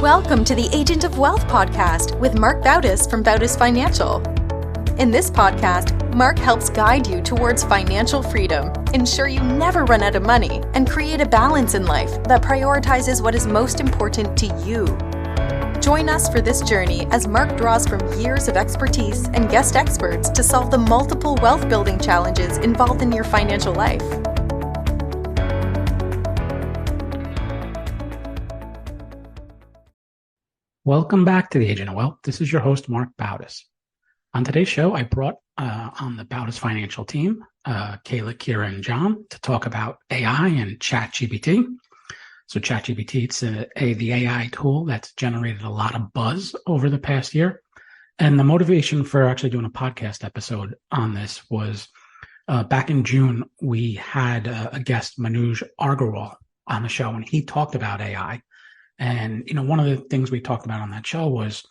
Welcome to the Agent of Wealth podcast with Mark Bautis from Bautis Financial. In this podcast, Mark helps guide you towards financial freedom, ensure you never run out of money, and create a balance in life that prioritizes what is most important to you. Join us for this journey as Mark draws from years of expertise and guest experts to solve the multiple wealth building challenges involved in your financial life. Welcome back to the Agent of Wealth. This is your host, Mark Bautis. On today's show, I brought on the Bautis Financial team, Kayla, Kira, and John to talk about AI and Chat GPT. So Chat GPT, it's the AI tool that's generated a lot of buzz over the past year. And the motivation for actually doing a podcast episode on this was back in June, we had a guest, Manoj Agarwal, on the show, and he talked about AI. And, one of the things we talked about on that show was,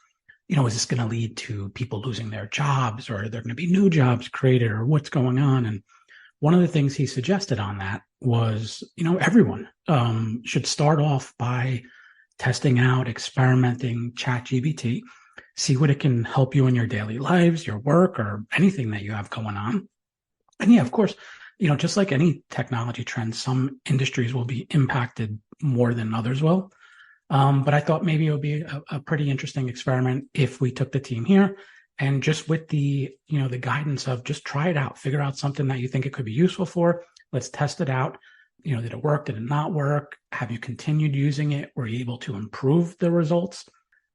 is this going to lead to people losing their jobs, or are there going to be new jobs created, or what's going on? And one of the things he suggested on that was, everyone should start off by testing out, experimenting Chat GPT, see what it can help you in your daily lives, your work, or anything that you have going on. And yeah, of course, just like any technology trend, some industries will be impacted more than others will. But I thought maybe it would be a pretty interesting experiment if we took the team here and just with the guidance of just try it out, figure out something that you think it could be useful for. Let's test it out. Did it work? Did it not work? Have you continued using it? Were you able to improve the results?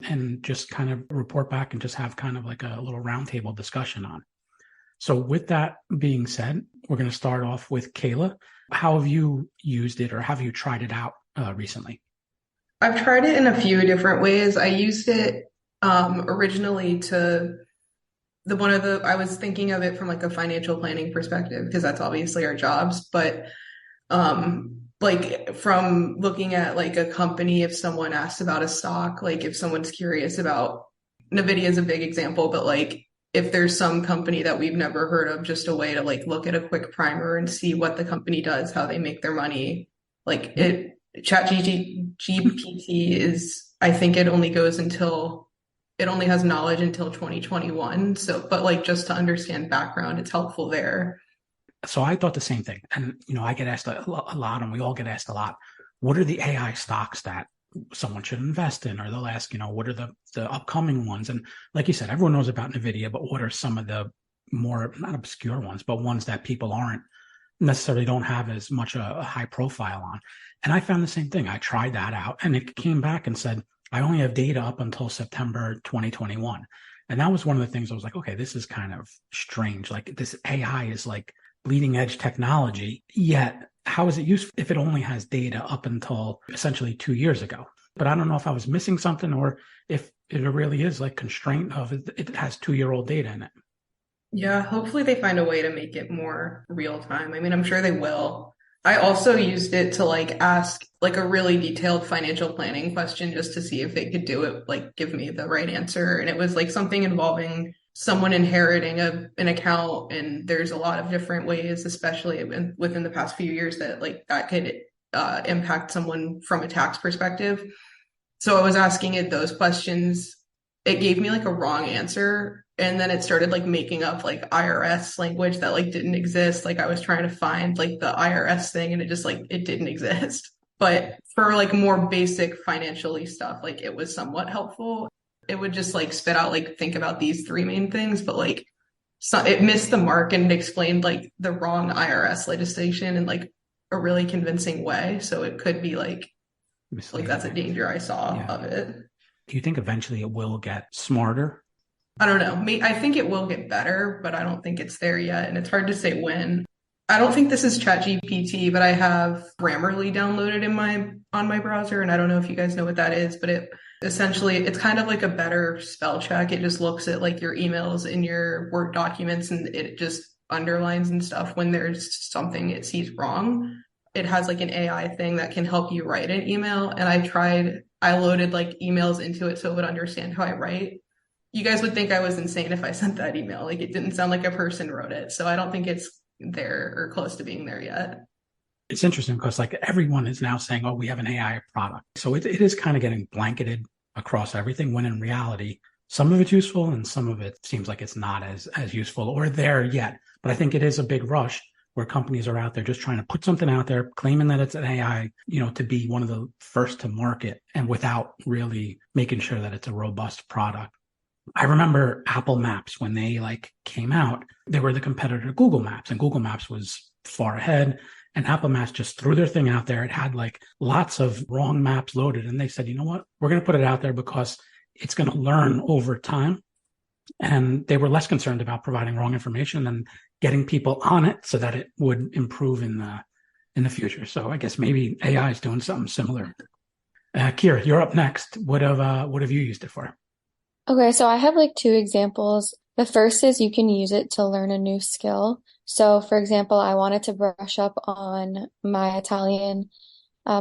And just kind of report back and just have kind of like a little roundtable discussion on. So with that being said, we're going to start off with Kayla. How have you used it, or have you tried it out recently? I've tried it in a few different ways. I used it originally I was thinking of it from like a financial planning perspective, because that's obviously our jobs. But like from looking at like a company, if someone asks about a stock, like if someone's curious about, NVIDIA is a big example, but like if there's some company that we've never heard of, just a way to like look at a quick primer and see what the company does, how they make their money, like it. Chat GPT is, I think it only has knowledge until 2021. So, but like just to understand background, it's helpful there. So I thought the same thing. And, I get asked a lot, and we all get asked a lot, what are the AI stocks that someone should invest in? Or they'll ask, what are the upcoming ones? And like you said, everyone knows about NVIDIA, but what are some of the more, not obscure ones, but ones that people necessarily don't have as much a high profile on? And I found the same thing. I tried that out, and it came back and said, I only have data up until September 2021. And that was one of the things I was like, okay, this is kind of strange. Like this AI is like bleeding edge technology, yet how is it used if it only has data up until essentially 2 years ago? But I don't know if I was missing something, or if it really is like constraint of it has 2-year-old data in it. Yeah, hopefully they find a way to make it more real time. I mean, I'm sure they will. I also used it to like ask like a really detailed financial planning question just to see if they could do it, like give me the right answer. And it was like something involving someone inheriting an account. And there's a lot of different ways, especially within the past few years, that like that could impact someone from a tax perspective. So I was asking it those questions. It gave me like a wrong answer. And then it started like making up like IRS language that like didn't exist. Like I was trying to find like the IRS thing, and it just like, it didn't exist. But for like more basic financially stuff, like it was somewhat helpful. It would just like spit out, like, think about these 3 main things, but like it missed the mark and explained like the wrong IRS legislation in like a really convincing way. So it could be like that's a danger I saw of it. Do you think eventually it will get smarter? I don't know. I think it will get better, but I don't think it's there yet. And it's hard to say when. I don't think this is Chat GPT, but I have Grammarly downloaded on my browser. And I don't know if you guys know what that is, but it's kind of like a better spell check. It just looks at like your emails in your Word documents, and it just underlines and stuff when there's something it sees wrong. It has like an AI thing that can help you write an email. And I loaded like emails into it so it would understand how I write. You guys would think I was insane if I sent that email. Like it didn't sound like a person wrote it. So I don't think it's there or close to being there yet. It's interesting because like everyone is now saying, oh, we have an AI product. So it is kind of getting blanketed across everything, when in reality, some of it's useful and some of it seems like it's not as useful or there yet. But I think it is a big rush where companies are out there just trying to put something out there, claiming that it's an AI, to be one of the first to market, and without really making sure that it's a robust product. I remember Apple Maps, when they came out, they were the competitor to Google Maps, and Google Maps was far ahead. And Apple Maps just threw their thing out there. It had lots of wrong maps loaded. And they said, you know what, we're going to put it out there because it's going to learn over time. And they were less concerned about providing wrong information than getting people on it so that it would improve in the future. So I guess maybe AI is doing something similar. Kira, you're up next. What have you used it for? Okay, so I have two examples. The first is you can use it to learn a new skill. So, for example, I wanted to brush up on my Italian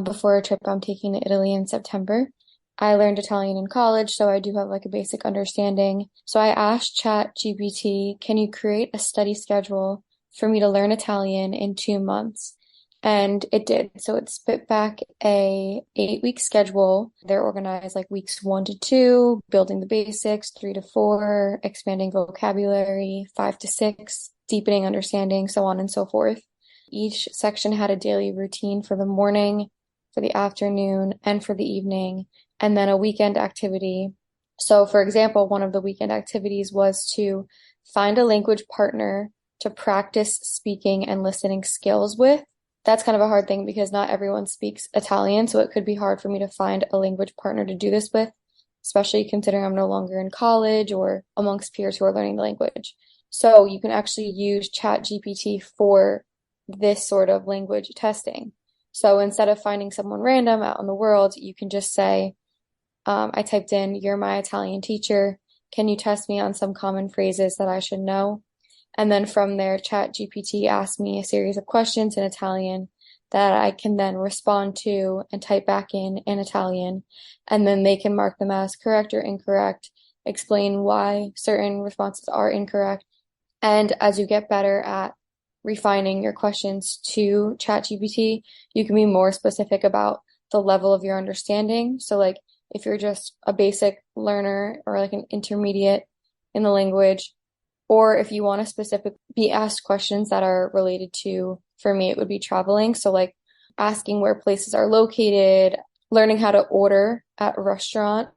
before a trip I'm taking to Italy in September. I learned Italian in college, so I do have a basic understanding. So I asked Chat GPT, can you create a study schedule for me to learn Italian in 2 months? And it did. So it spit back a 8-week schedule. They're organized weeks 1 to 2, building the basics, 3 to 4, expanding vocabulary, 5 to 6, deepening understanding, so on and so forth. Each section had a daily routine for the morning, for the afternoon, and for the evening, and then a weekend activity. So, for example, one of the weekend activities was to find a language partner to practice speaking and listening skills with. That's kind of a hard thing because not everyone speaks Italian, so it could be hard for me to find a language partner to do this with, especially considering I'm no longer in college or amongst peers who are learning the language. So you can actually use Chat GPT for this sort of language testing. So instead of finding someone random out in the world, you can just say, I typed in, "You're my Italian teacher. Can you test me on some common phrases that I should know?" And then from there, Chat GPT asked me a series of questions in Italian that I can then respond to and type back in Italian. And then they can mark them as correct or incorrect, explain why certain responses are incorrect. And as you get better at refining your questions to Chat GPT, you can be more specific about the level of your understanding. So if you're just a basic learner or an intermediate in the language, or if you want to be asked questions that are related to, for me, it would be traveling. So asking where places are located, learning how to order at a restaurant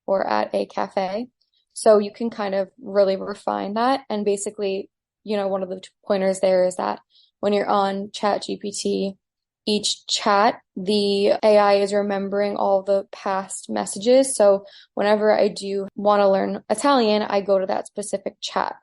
or at a cafe. So you can kind of really refine that. And basically, one of the pointers there is that when you're on Chat GPT, each chat, the AI is remembering all the past messages. So whenever I do want to learn Italian, I go to that specific chat.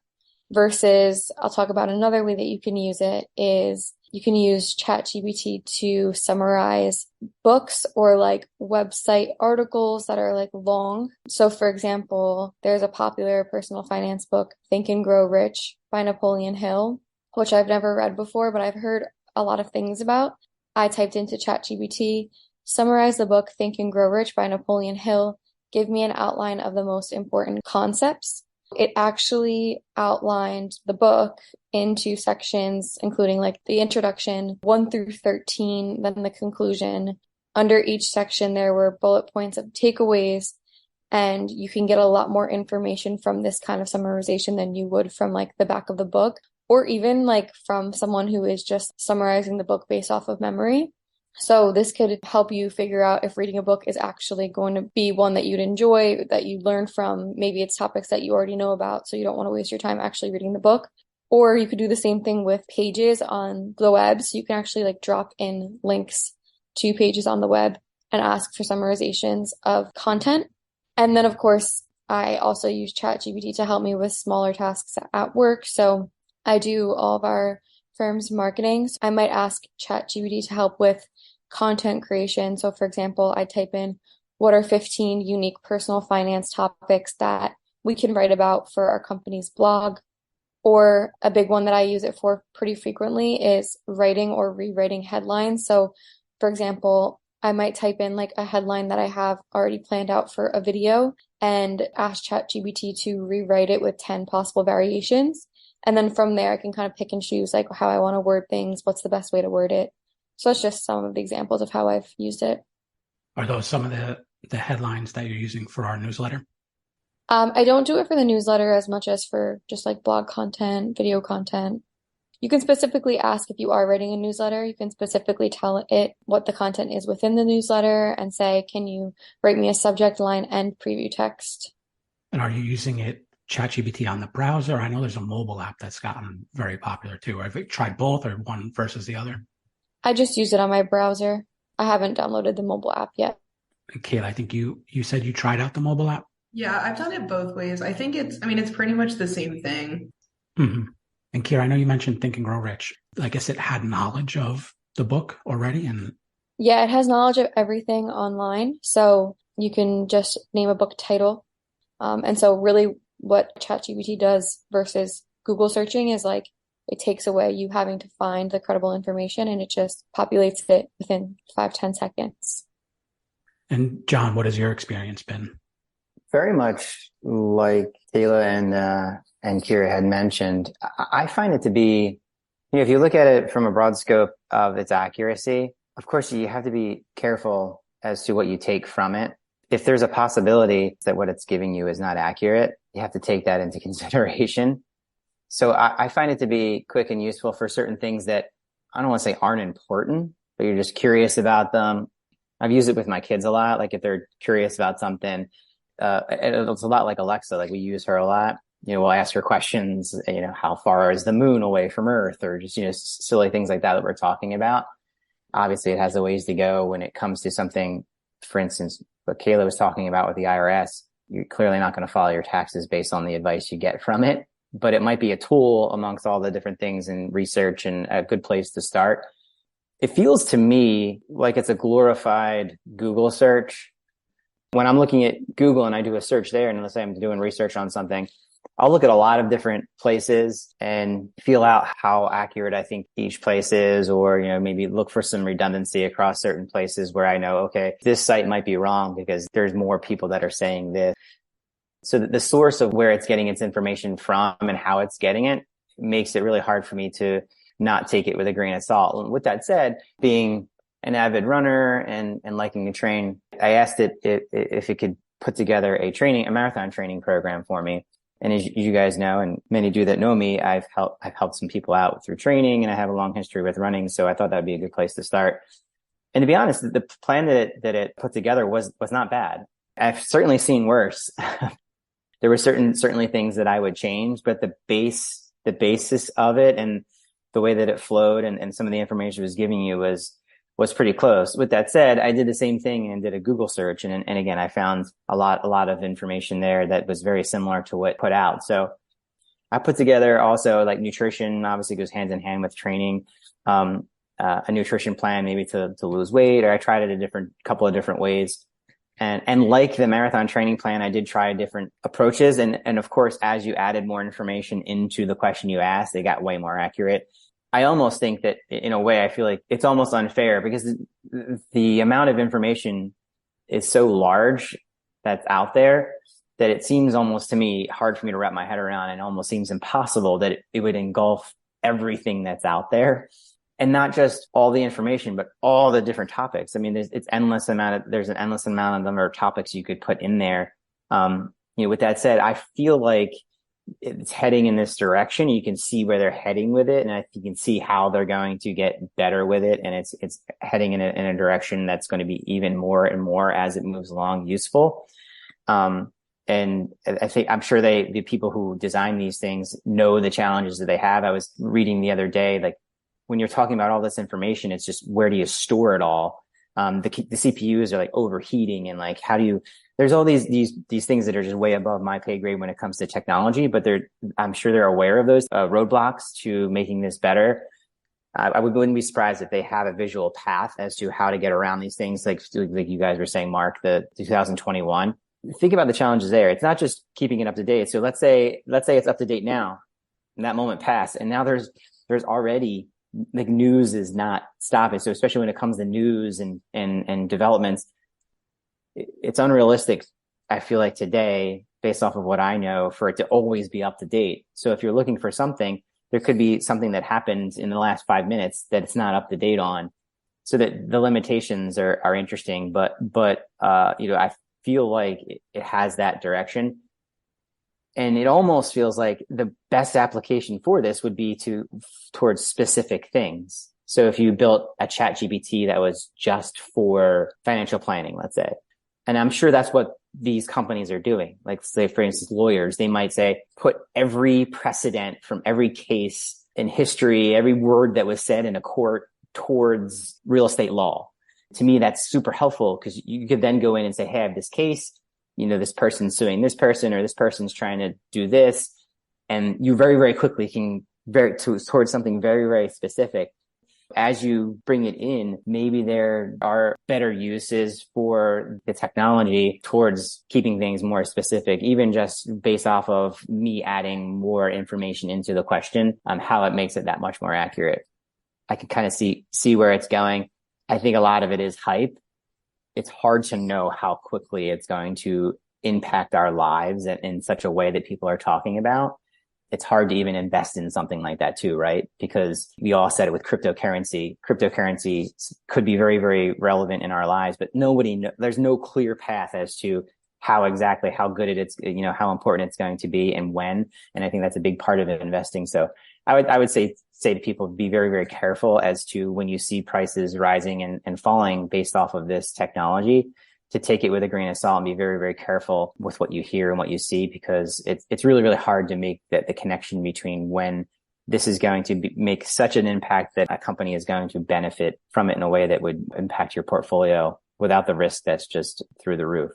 Versus, I'll talk about another way that you can use it is you can use Chat GPT to summarize books or website articles that are long. So for example, there's a popular personal finance book, Think and Grow Rich by Napoleon Hill, which I've never read before, but I've heard a lot of things about. I typed into Chat GPT, summarize the book Think and Grow Rich by Napoleon Hill, give me an outline of the most important concepts. It actually outlined the book into sections, including the introduction, 1 through 13, then the conclusion. Under each section, there were bullet points of takeaways, and you can get a lot more information from this kind of summarization than you would from the back of the book, or even from someone who is just summarizing the book based off of memory. So this could help you figure out if reading a book is actually going to be one that you'd enjoy, that you learn from. Maybe it's topics that you already know about, so you don't want to waste your time actually reading the book. Or you could do the same thing with pages on the web. So you can actually drop in links to pages on the web and ask for summarizations of content. And then, of course, I also use ChatGPT to help me with smaller tasks at work. So I do all of our firm's marketing. So I might ask ChatGPT to help with content creation. So for example, I type in, what are 15 unique personal finance topics that we can write about for our company's blog? Or a big one that I use it for pretty frequently is writing or rewriting headlines. So for example, I might type in a headline that I have already planned out for a video and ask ChatGPT to rewrite it with 10 possible variations. And then from there, I can kind of pick and choose how I want to word things, what's the best way to word it. So that's just some of the examples of how I've used it. Are those some of the headlines that you're using for our newsletter? I don't do it for the newsletter as much as for just like blog content, video content. You can specifically ask if you are writing a newsletter. You can specifically tell it what the content is within the newsletter and say, can you write me a subject line and preview text? And are you using Chat GPT on the browser? I know there's a mobile app that's gotten very popular too. Have you tried both or one versus the other? I just use it on my browser. I haven't downloaded the mobile app yet. And Kayla, I think you said you tried out the mobile app? Yeah, I've done it both ways. I think it's pretty much the same thing. Mm-hmm. And Kira, I know you mentioned Think and Grow Rich. I guess it had knowledge of the book already. Yeah, it has knowledge of everything online. So you can just name a book title. And so really what ChatGPT does versus Google searching is like it takes away you having to find the credible information and it just populates it within 5-10 seconds. And John, what has your experience been? Very much like Kayla and Kira had mentioned, I find it to be, if you look at it from a broad scope of its accuracy, of course, you have to be careful as to what you take from it. If there's a possibility that what it's giving you is not accurate, you have to take that into consideration. So I find it to be quick and useful for certain things that I don't want to say aren't important, but you're just curious about them. I've used it with my kids a lot. Like if they're curious about something, it's a lot like Alexa. Like we use her a lot. We'll ask her questions, how far is the moon away from Earth, or just, silly things like that we're talking about. Obviously, it has a ways to go when it comes to something, for instance, what Kayla was talking about with the IRS. You're clearly not going to file your taxes based on the advice you get from it, but it might be a tool amongst all the different things in research and a good place to start. It feels to me like it's a glorified Google search. When I'm looking at Google and I do a search there, and let's say I'm doing research on something, I'll look at a lot of different places and feel out how accurate I think each place is, or, maybe look for some redundancy across certain places where I know, okay, this site might be wrong because there's more people that are saying this. So the source of where it's getting its information from and how it's getting it makes it really hard for me to not take it with a grain of salt. And with that said, being an avid runner and liking to train, I asked it if it could put together a marathon training program for me. And as you guys know, and many do that know me, I've helped some people out through training, and I have a long history with running. So I thought that would be a good place to start. And to be honest, the plan that it put together was not bad. I've certainly seen worse. There were certainly things that I would change, but the basis of it and the way that it flowed and some of the information it was giving you was pretty close. With that said, I did the same thing and did a Google search. And again, I found a lot of information there that was very similar to what put out. So I put together also like nutrition, obviously goes hand in hand with training, a nutrition plan, maybe to lose weight, or I tried it a couple of different ways. And like the marathon training plan, I did try different approaches. And of course, as you added more information into the question you asked, they got way more accurate. I almost think that in a way, I feel like it's almost unfair because the amount of information is so large that's out there that it seems almost to me hard for me to wrap my head around, and almost seems impossible that it would engulf everything that's out there, and not just all the information, but all the different topics. I mean, there's an endless amount of number of topics you could put in there. With that said, I feel like it's heading in this direction. You can see where they're heading with it, and I think you can see how they're going to get better with it. And it's heading in a direction that's going to be even more and more as it moves along useful. And I'm sure the people who design these things know the challenges that they have. I was reading the other day, like when you're talking about all this information, it's just where do you store it all? The CPUs are like overheating, and like there's all these things that are just way above my pay grade when it comes to technology, but I'm sure they're aware of those roadblocks to making this better. I wouldn't be surprised if they have a visual path as to how to get around these things. Like you guys were saying, Mark, the 2021, think about the challenges there. It's not just keeping it up to date. So let's say it's up to date now, and that moment passed, and now there's already, like, news is not stopping. So especially when it comes to news and developments, it's unrealistic, I feel like, today, based off of what I know, for it to always be up to date. So if you're looking for something, there could be something that happened in the last 5 minutes that it's not up to date on. So that the limitations are interesting, but I feel like it has that direction. And it almost feels like the best application for this would be towards specific things. So if you built a Chat GPT that was just for financial planning, let's say, and I'm sure that's what these companies are doing. Like, say, for instance, lawyers, they might say, put every precedent from every case in history, every word that was said in a court towards real estate law. To me, that's super helpful because you could then go in and say, hey, I have this case, this person's suing this person, or this person's trying to do this. And you very, very quickly can towards something very, very specific. As you bring it in, maybe there are better uses for the technology towards keeping things more specific, even just based off of me adding more information into the question, how it makes it that much more accurate. I can kind of see where it's going. I think a lot of it is hype. It's hard to know how quickly it's going to impact our lives in such a way that people are talking about. It's hard to even invest in something like that too, right? Because we all said it with cryptocurrency. Cryptocurrency could be very, very relevant in our lives, but there's no clear path as to how good it's, how important it's going to be and when. And I think that's a big part of investing. So I would say to people, be very, very careful as to when you see prices rising and falling based off of this technology, to take it with a grain of salt and be very, very careful with what you hear and what you see, because it's really, really hard to make the connection between when this is going to make such an impact that a company is going to benefit from it in a way that would impact your portfolio without the risk that's just through the roof.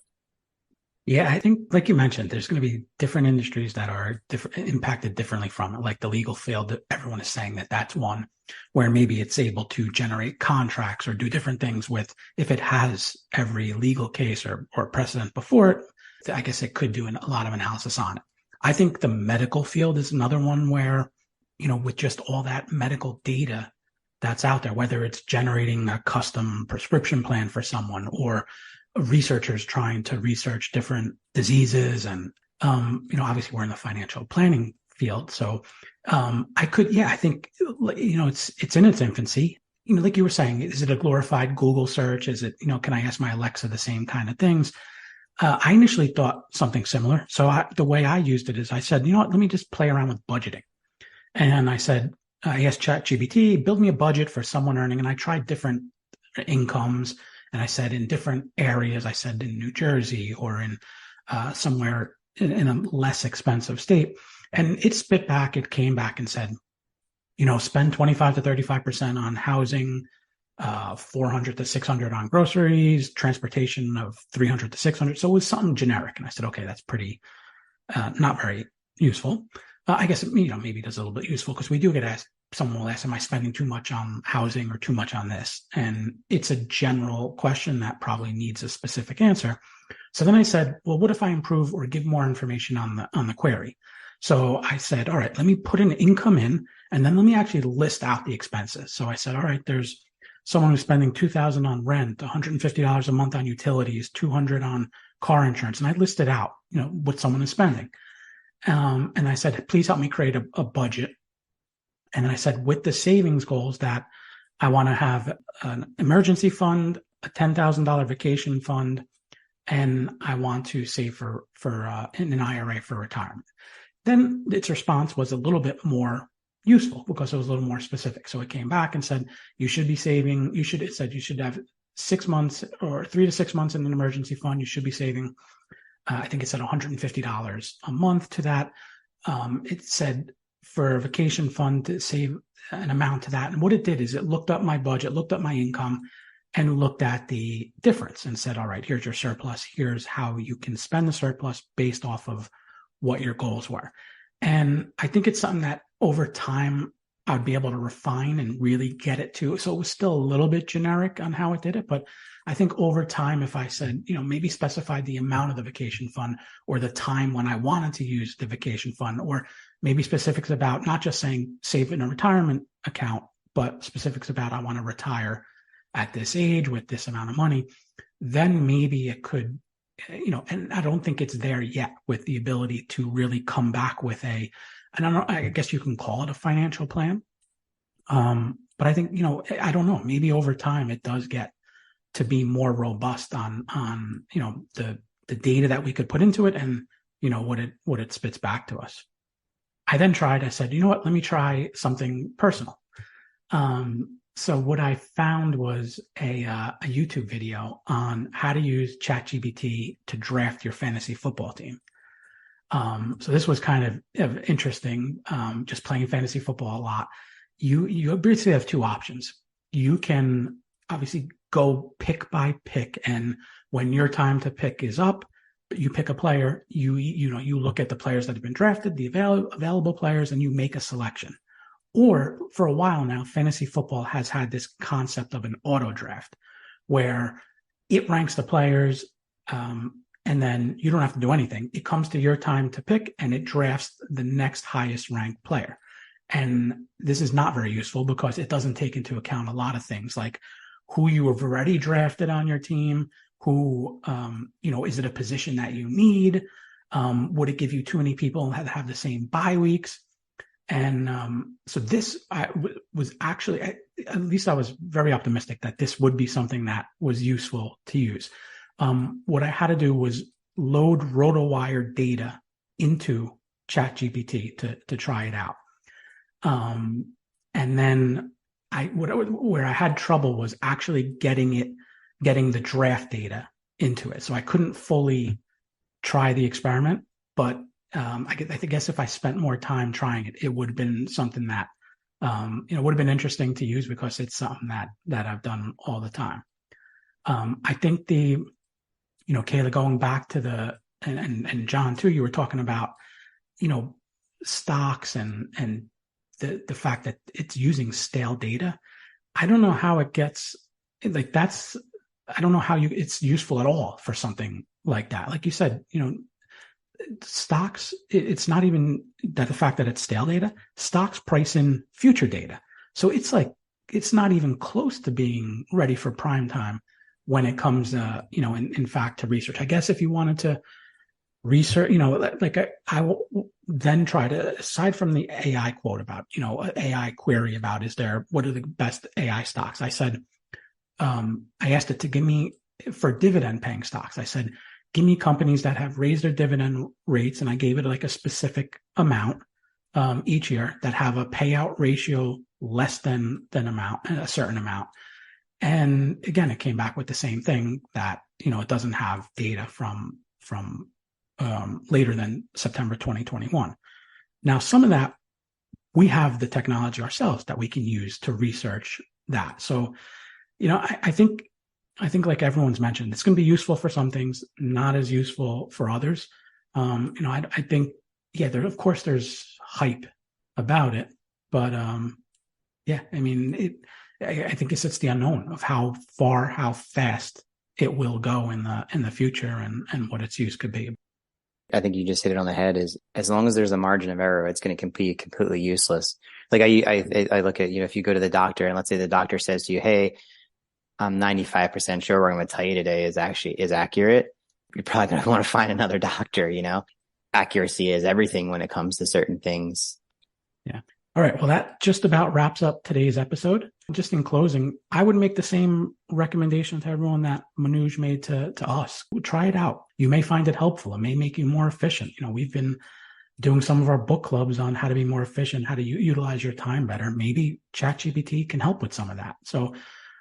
Yeah, I think, like you mentioned, there's going to be different industries that are impacted differently from it. Like the legal field, everyone is saying that that's one where maybe it's able to generate contracts or do different things with, if it has every legal case or precedent before it, I guess it could do a lot of analysis on it. I think the medical field is another one where, with just all that medical data that's out there, whether it's generating a custom prescription plan for someone or researchers trying to research different diseases. And, obviously we're in the financial planning field. So, I think, it's in its infancy. Like you were saying, is it a glorified Google search? Is it, can I ask my Alexa the same kind of things? I initially thought something similar. So the way I used it is I said, let me just play around with budgeting. And I asked Chat GPT, build me a budget for someone earning, and I tried different incomes. And I said in different areas, I said in New Jersey or in somewhere in a less expensive state. And it came back and said, spend 25 to 35% on housing, 400 to 600 on groceries, transportation of 300 to 600. So it was something generic. And I said, okay, that's pretty, not very useful. I guess, maybe it is a little bit useful because we do get asked, someone will ask, am I spending too much on housing or too much on this? And it's a general question that probably needs a specific answer. So then I said, well, what if I improve or give more information on the query? So I said, all right, let me put an income in, and then let me actually list out the expenses. So I said, all right, there's someone who's spending $2,000 on rent, $150 a month on utilities, $200 on car insurance. And I listed out, what someone is spending. And I said, please help me create a budget. And then I said, with the savings goals that I want to have an emergency fund, a $10,000 vacation fund, and I want to save for in an IRA for retirement. Then its response was a little bit more useful because it was a little more specific. So it came back and said, you should be saving, it said you should have 6 months or 3 to 6 months in an emergency fund. You should be saving, I think it said $150 a month to that. It said for a vacation fund to save an amount to that. And what it did is it looked up my budget, looked up my income, and looked at the difference and said, all right, here's your surplus. Here's how you can spend the surplus based off of what your goals were. And I think it's something that over time I'd be able to refine and really get it to. So it was still a little bit generic on how it did it. But I think over time, if I said, maybe specify the amount of the vacation fund or the time when I wanted to use the vacation fund, or maybe specifics about not just saying save in a retirement account, but specifics about I want to retire at this age with this amount of money, then maybe it could, and I don't think it's there yet with the ability to really come back with I guess you can call it a financial plan. But I think, I don't know, maybe over time it does get to be more robust on the data that we could put into it and, what it spits back to us. I said, you know what, let me try something personal. So what I found was a YouTube video on how to use Chat GPT to draft your fantasy football team. So this was kind of interesting, just playing fantasy football a lot. You basically have two options. You can obviously go pick by pick, and when your time to pick is up, you pick a player, you look at the players that have been drafted, the available players, and you make a selection. Or for a while now, fantasy football has had this concept of an auto draft where it ranks the players, and then you don't have to do anything. It comes to your time to pick and it drafts the next highest ranked player. And this is not very useful because it doesn't take into account a lot of things like who you have already drafted on your team, who, is it a position that you need? Would it give you too many people that have the same bye weeks? And so this was actually, at least I was very optimistic that this would be something that was useful to use. What I had to do was load RotoWire data into Chat GPT to try it out. And then where I had trouble was actually getting the draft data into it. So I couldn't fully try the experiment, but I guess if I spent more time trying it, it would have been something that, would have been interesting to use because it's something that I've done all the time. I think Kayla, going back to and John too, you were talking about, stocks and the fact that it's using stale data. I don't know how it gets I don't know how it's useful at all for something like that. Like you said, stocks, it's not even that the fact that it's stale data, stocks price in future data. So it's not even close to being ready for prime time when it comes, in fact, to research. I guess if you wanted to research, I will then try to, aside from the AI quote about, AI query about what are the best AI stocks? I said, I asked it to give me, for dividend paying stocks, I said, give me companies that have raised their dividend rates. And I gave it like a specific amount each year that have a payout ratio less than a certain amount. And again, it came back with the same thing that, it doesn't have data from later than September 2021. Now, some of that, we have the technology ourselves that we can use to research that. So, I think like everyone's mentioned, it's going to be useful for some things, not as useful for others. I think, of course there's hype about it, but I think it's the unknown of how fast it will go in the future and what its use could be. I think you just hit it on the head. Is as long as there's a margin of error, it's going to be completely useless. Like I look at, if you go to the doctor and let's say the doctor says to you, hey, I'm 95% sure what I'm going to tell you today is accurate. You're probably going to want to find another doctor, Accuracy is everything when it comes to certain things. Yeah. All right. Well, that just about wraps up today's episode. Just in closing, I would make the same recommendation to everyone that Manoj made to us. Try it out. You may find it helpful. It may make you more efficient. We've been doing some of our book clubs on how to be more efficient, how to utilize your time better. Maybe ChatGPT can help with some of that. So,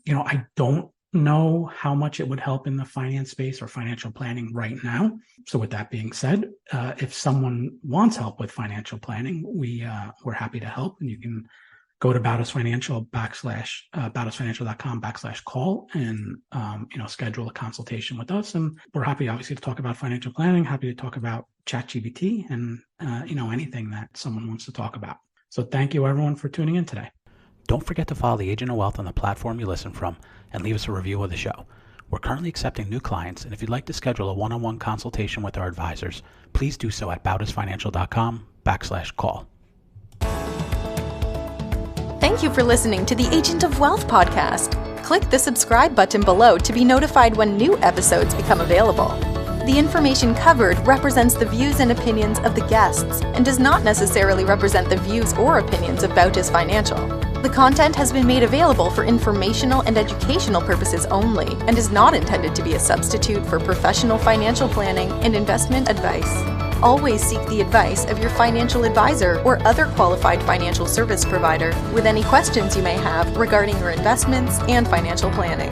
I don't know how much it would help in the finance space or financial planning right now. So with that being said, if someone wants help with financial planning, we're happy to help. And you can go to Bautis Financial bautisfinancial.com/call and, schedule a consultation with us. And we're happy, obviously, to talk about financial planning, happy to talk about ChatGPT and, anything that someone wants to talk about. So thank you, everyone, for tuning in today. Don't forget to follow the Agent of Wealth on the platform you listen from and leave us a review of the show. We're currently accepting new clients, and if you'd like to schedule a one-on-one consultation with our advisors, please do so at bautisfinancial.com/call. Thank you for listening to the Agent of Wealth podcast. Click the subscribe button below to be notified when new episodes become available. The information covered represents the views and opinions of the guests and does not necessarily represent the views or opinions of Bautis Financial. The content has been made available for informational and educational purposes only and is not intended to be a substitute for professional financial planning and investment advice. Always seek the advice of your financial advisor or other qualified financial service provider with any questions you may have regarding your investments and financial planning.